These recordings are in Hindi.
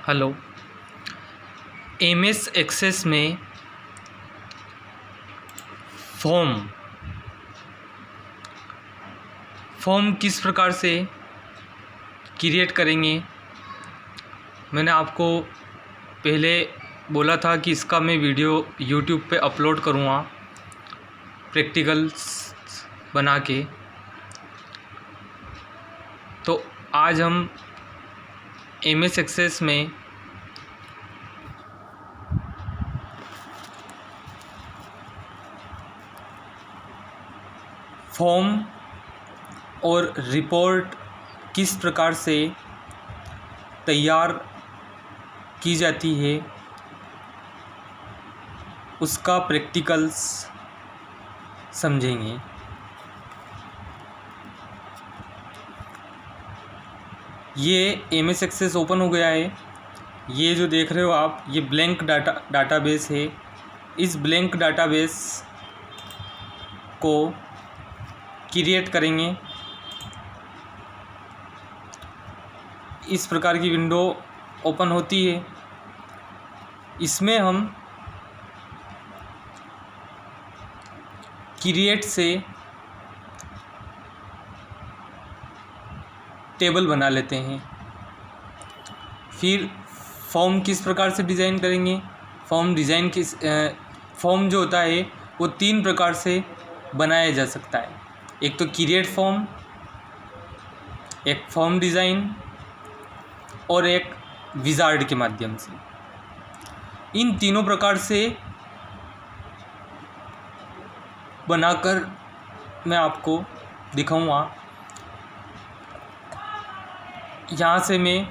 हेलो। एमएस एक्सेस में फॉर्म किस प्रकार से क्रिएट करेंगे, मैंने आपको पहले बोला था कि इसका मैं वीडियो यूट्यूब पे अपलोड करूँगा प्रैक्टिकल्स बना के। तो आज हम एमएस एक्सेस में फॉर्म और रिपोर्ट किस प्रकार से तैयार की जाती है उसका प्रैक्टिकल्स समझेंगे। ये एमएस एक्सेस ओपन हो गया है। ये जो देख रहे हो आप, ये ब्लैंक डाटाबेस है। इस ब्लैंक डाटाबेस को क्रिएट करेंगे। इस प्रकार की विंडो ओपन होती है। इसमें हम क्रिएट से टेबल बना लेते हैं। फिर फॉर्म किस प्रकार से डिज़ाइन करेंगे। फॉर्म जो होता है वो 3 प्रकार से बनाया जा सकता है। एक तो क्रिएट फॉर्म, एक फॉर्म डिज़ाइन और एक विजार्ड के माध्यम से। इन तीनों प्रकार से बनाकर मैं आपको दिखाऊंगा। यहाँ से मैं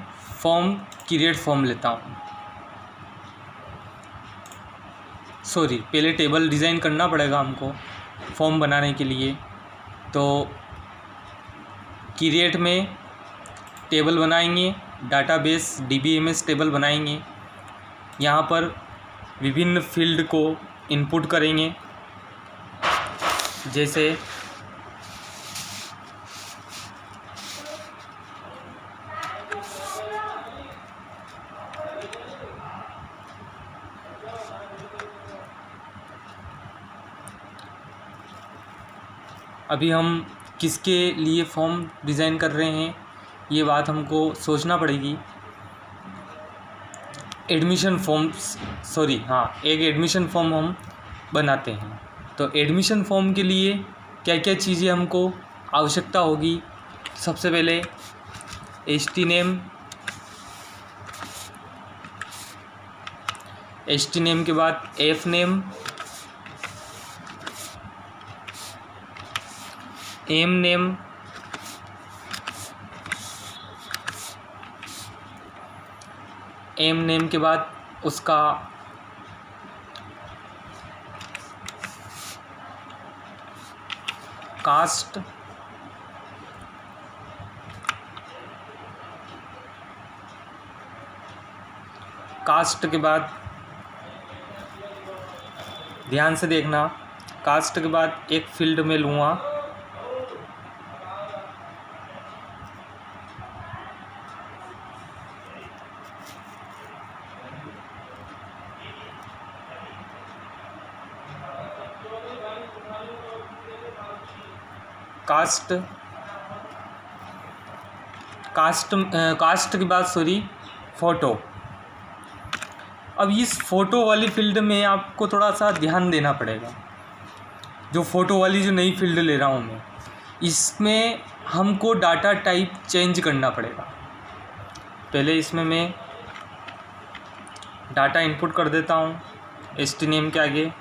क्रिएट फॉर्म लेता हूँ। पहले टेबल डिज़ाइन करना पड़ेगा हमको फॉर्म बनाने के लिए। तो क्रिएट में टेबल बनाएंगे, डाटाबेस DBMS टेबल बनाएंगे। यहाँ पर विभिन्न फील्ड को इनपुट करेंगे, जैसे अभी हम किसके लिए फॉर्म डिज़ाइन कर रहे हैं ये बात हमको सोचना पड़ेगी। एडमिशन फॉर्म्स एक एडमिशन फॉर्म हम बनाते हैं। तो एडमिशन फॉर्म के लिए क्या क्या चीज़ें हमको आवश्यकता होगी। सबसे पहले HT नेम के बाद F नेम, एम नेम, के बाद उसका कास्ट, के बाद ध्यान से देखना, कास्ट के बाद एक फील्ड में लूँगा कास्ट के बाद फ़ोटो। अब इस फ़ोटो वाली फील्ड में आपको थोड़ा सा ध्यान देना पड़ेगा। जो फ़ोटो वाली जो नई फील्ड ले रहा हूँ मैं, इसमें हमको डाटा टाइप चेंज करना पड़ेगा। पहले इसमें मैं डाटा इनपुट कर देता हूँ HT नेम के आगे।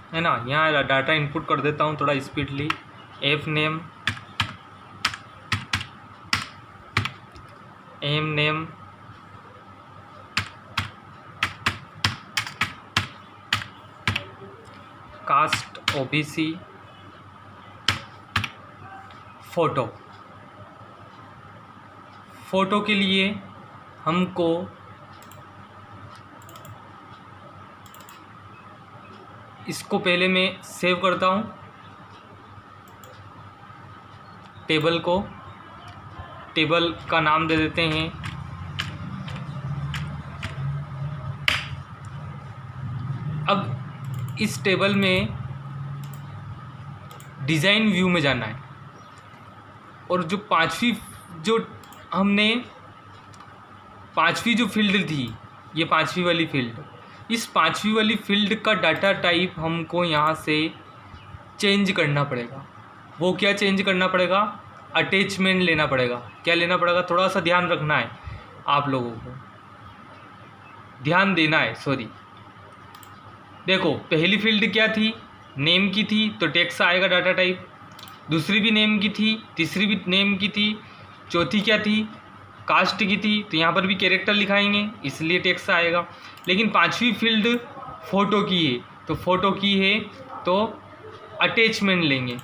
है ना, यहाँ डाटा इनपुट कर देता हूँ थोड़ा speedly. F name, M name, caste OBC, photo के लिए हमको इसको पहले मैं सेव करता हूँ टेबल को, टेबल का नाम दे देते हैं अब इस टेबल में डिज़ाइन व्यू में जाना है और जो पांचवी जो फील्ड थी, ये पांचवी वाली फील्ड, इस पांचवी वाली फील्ड का डाटा टाइप हमको यहाँ से चेंज करना पड़ेगा। वो क्या चेंज करना पड़ेगा? अटैचमेंट लेना पड़ेगा। क्या लेना पड़ेगा? थोड़ा सा ध्यान रखना है, आप लोगों को ध्यान देना है। सॉरी, देखो पहली फील्ड क्या थी? नेम की थी, तो टेक्स्ट आएगा डाटा टाइप। दूसरी भी नेम की थी, तीसरी भी नेम की थी, चौथी क्या थी? कास्ट की थी, तो यहाँ पर भी कैरेक्टर लिखाएंगे, इसलिए टेक्स्ट आएगा। लेकिन पांचवी फील्ड फ़ोटो की है, तो फ़ोटो की है तो अटैचमेंट लेंगे।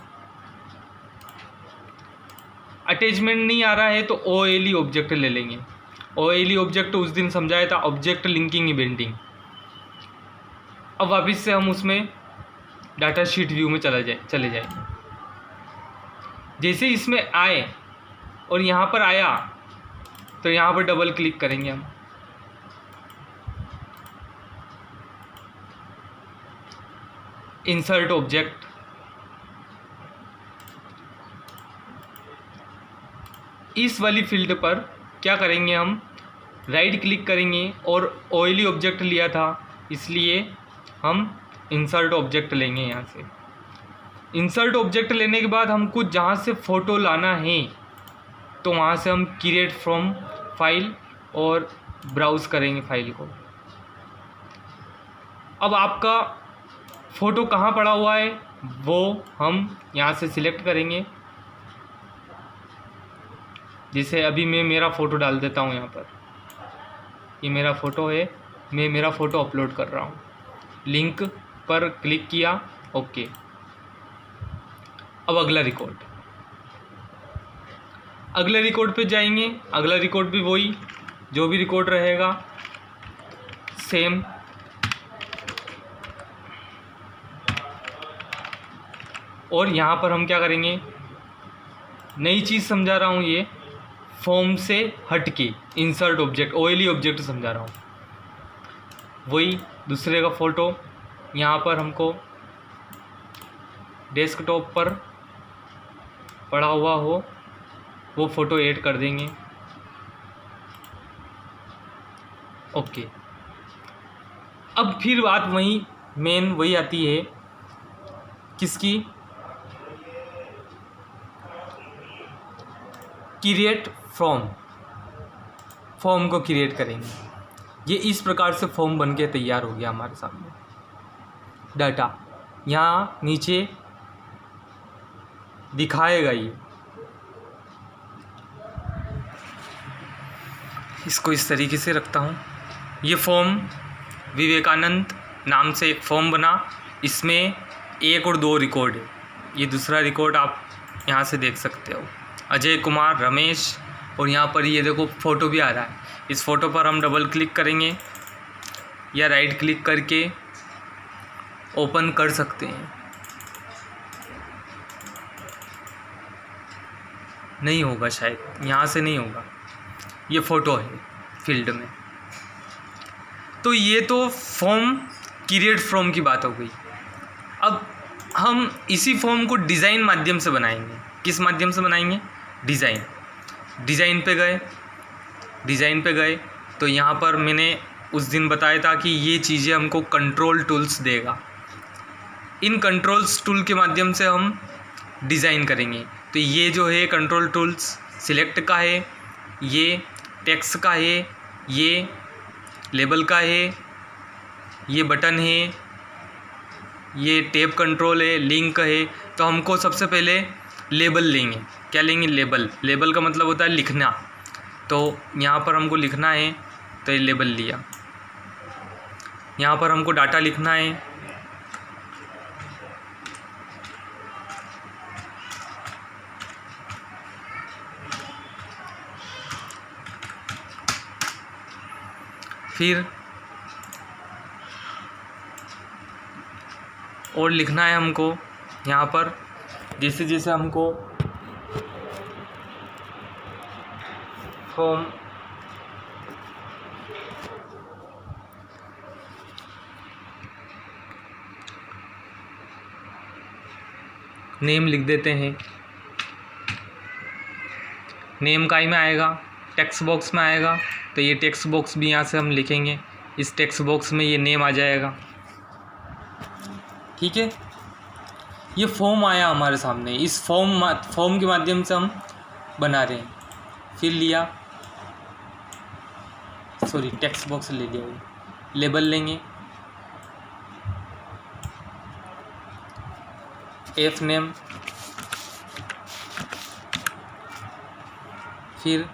अटैचमेंट नहीं आ रहा है तो OLE ऑब्जेक्ट ले लेंगे। OLE ऑब्जेक्ट उस दिन समझाया था, ऑब्जेक्ट लिंकिंग इवेंटिंग। अब वापस से हम उसमें डाटा शीट व्यू में चले जाएंगे। जैसे इसमें आए और यहाँ पर आया तो यहाँ पर डबल क्लिक करेंगे हम। इंसर्ट ऑब्जेक्ट, इस वाली फील्ड पर क्या करेंगे हम? राइट क्लिक करेंगे और OLE ऑब्जेक्ट लिया था इसलिए हम इंसर्ट ऑब्जेक्ट लेंगे। यहाँ से इंसर्ट ऑब्जेक्ट लेने के बाद हमको जहाँ से फ़ोटो लाना है तो वहाँ से हम क्रिएट फ्रॉम फाइल और ब्राउज़ करेंगे फाइल को। अब आपका फ़ोटो कहाँ पड़ा हुआ है वो हम यहाँ से सिलेक्ट करेंगे। जैसे अभी मैं मेरा फ़ोटो डाल देता हूँ यहाँ पर, ये मेरा फ़ोटो है, मैं मेरा फ़ोटो अपलोड कर रहा हूँ। लिंक पर क्लिक किया, ओके। अब अगला रिकॉर्ड पे जाएंगे। अगला रिकॉर्ड भी वही, जो भी रिकॉर्ड रहेगा सेम। और यहाँ पर हम क्या करेंगे? नई चीज़ समझा रहा हूँ, ये फॉर्म से हट के इंसर्ट ऑब्जेक्ट, OLE ऑब्जेक्ट समझा रहा हूँ। वही दूसरे का फ़ोटो यहाँ पर हमको डेस्कटॉप पर पड़ा हुआ हो वो फ़ोटो ऐड कर देंगे, ओके। अब फिर बात मेन वही आती है, किसकी? क्रिएट फॉर्म को क्रिएट करेंगे। ये इस प्रकार से फॉर्म बन के तैयार हो गया हमारे सामने। डाटा यहाँ नीचे दिखाएगा, ये इसको इस तरीके से रखता हूँ। ये फॉर्म विवेकानंद नाम से एक फॉर्म बना, इसमें 1 और 2 रिकॉर्ड है। ये दूसरा रिकॉर्ड आप यहाँ से देख सकते हो, अजय कुमार, रमेश, और यहाँ पर ये देखो फ़ोटो भी आ रहा है। इस फ़ोटो पर हम डबल क्लिक करेंगे या राइट क्लिक करके ओपन कर सकते हैं। नहीं होगा शायद, यहाँ से नहीं होगा, ये फ़ोटो है फील्ड में। तो ये तो फॉर्म क्रिएट फ्रॉम की बात हो गई। अब हम इसी फॉर्म को डिज़ाइन माध्यम से बनाएंगे। किस माध्यम से बनाएंगे? डिज़ाइन पे गए तो यहाँ पर मैंने उस दिन बताया था कि ये चीज़ें हमको कंट्रोल टूल्स देगा। इन कंट्रोल्स टूल के माध्यम से हम डिज़ाइन करेंगे। तो ये जो है कंट्रोल टूल्स, सिलेक्ट का है, ये टेक्स्ट का है, ये लेबल का है, ये बटन है, ये टैब कंट्रोल है, लिंक है। तो हमको सबसे पहले लेबल लेंगे। क्या लेंगे? लेबल का मतलब होता है लिखना। तो यहाँ पर हमको लिखना है, तो ये लेबल लिया। यहाँ पर हमको डाटा लिखना है, फिर और लिखना है हमको यहाँ पर, जैसे जैसे हमको फॉर्म नेम लिख देते हैं। नेम का ही में आएगा, टेक्स्ट बॉक्स में आएगा, तो ये टेक्स्ट बॉक्स भी यहाँ से हम लिखेंगे, इस टेक्स्ट बॉक्स में ये नेम आ जाएगा। ठीक है, ये फॉर्म आया हमारे सामने, इस फॉर्म के माध्यम से हम बना रहे हैं। फिर लिया, सॉरी टेक्स्ट बॉक्स ले लिया, लेबल लेंगे, एफ नेम, फिर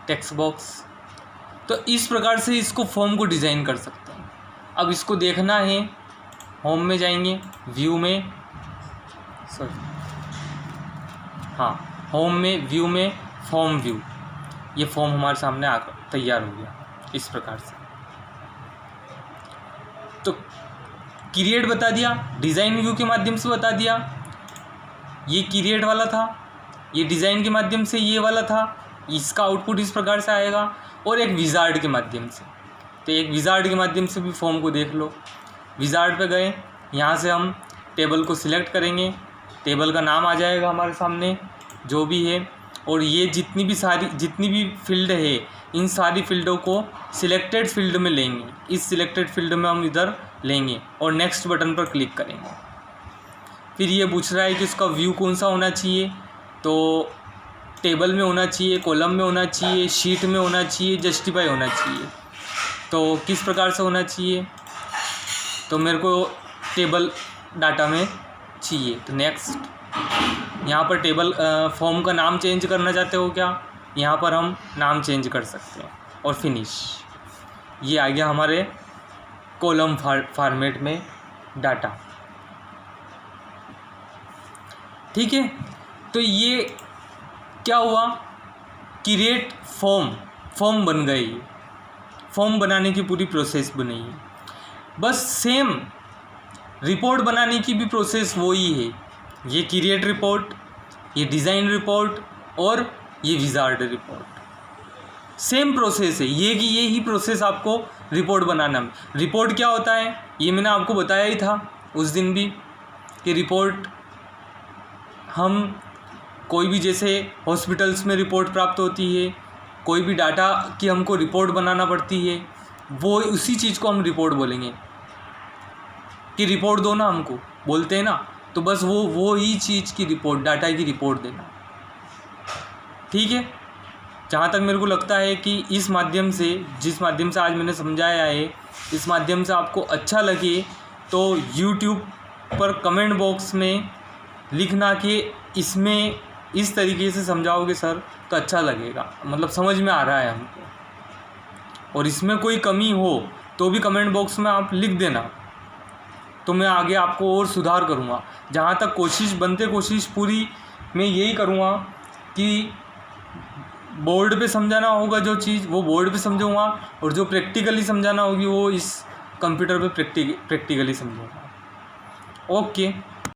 टेक्स्ट बॉक्स। तो इस प्रकार से इसको फॉर्म को डिज़ाइन कर सकते हैं। अब इसको देखना है, होम में जाएंगे, व्यू में, सॉरी हाँ होम में, व्यू में, फॉर्म व्यू, ये फॉर्म हमारे सामने आकर तैयार हो गया इस प्रकार से। तो क्रिएट बता दिया, डिज़ाइन व्यू के माध्यम से बता दिया, ये क्रिएट वाला था, ये डिज़ाइन के माध्यम से ये वाला था, इसका आउटपुट इस प्रकार से आएगा, और एक विजार्ड के माध्यम से। तो एक विजार्ड के माध्यम से भी फॉर्म को देख लो। विजार्ड पे गए, यहाँ से हम टेबल को सिलेक्ट करेंगे, टेबल का नाम आ जाएगा हमारे सामने जो भी है, और ये जितनी भी फील्ड है, इन सारी फील्डों को सिलेक्टेड फील्ड में लेंगे, इस सिलेक्टेड फील्ड में हम इधर लेंगे और नेक्स्ट बटन पर क्लिक करेंगे। फिर ये पूछ रहा है कि उसका व्यू कौन सा होना चाहिए, तो टेबल में होना चाहिए, कॉलम में होना चाहिए, शीट में होना चाहिए, जस्टिफाई होना चाहिए। तो किस प्रकार से होना चाहिए, तो मेरे को टेबल डाटा में चाहिए, तो नेक्स्ट। यहाँ पर टेबल फॉर्म का नाम चेंज करना चाहते हो क्या, यहाँ पर हम नाम चेंज कर सकते हैं, और फिनिश। ये आ गया हमारे कॉलम फॉर्मेट में डाटा। ठीक है, तो ये क्या हुआ, क्रिएट फॉर्म बन गई, फॉर्म बनाने की पूरी प्रोसेस बनी है। बस सेम रिपोर्ट बनाने की भी प्रोसेस वही है, ये क्रिएट रिपोर्ट, ये डिज़ाइन रिपोर्ट और ये विजार्ड रिपोर्ट, सेम प्रोसेस है ये कि ये ही प्रोसेस आपको रिपोर्ट बनाना में। रिपोर्ट क्या होता है, ये मैंने आपको बताया ही था उस दिन भी, कि रिपोर्ट हम कोई भी, जैसे हॉस्पिटल्स में रिपोर्ट प्राप्त होती है, कोई भी डाटा की हमको रिपोर्ट बनाना पड़ती है, वो उसी चीज़ को हम रिपोर्ट बोलेंगे कि रिपोर्ट दो ना, हमको बोलते हैं ना, तो बस वो ही चीज़ की रिपोर्ट, डाटा की रिपोर्ट देना। ठीक है, जहाँ तक मेरे को लगता है कि इस माध्यम से, जिस माध्यम से आज मैंने समझाया है, इस माध्यम से आपको अच्छा लगे तो यूट्यूब पर कमेंट बॉक्स में लिखना कि इसमें इस तरीके से समझाओगे सर तो अच्छा लगेगा, मतलब समझ में आ रहा है हमको। और इसमें कोई कमी हो तो भी कमेंट बॉक्स में आप लिख देना, तो मैं आगे आपको और सुधार करूँगा। जहाँ तक कोशिश पूरी मैं यही करूँगा कि बोर्ड पे समझाना होगा जो चीज़, वो बोर्ड पे समझूंगा, और जो प्रैक्टिकली समझाना होगी वो इस कंप्यूटर पे प्रैक्टिकली समझूंगा। ओके।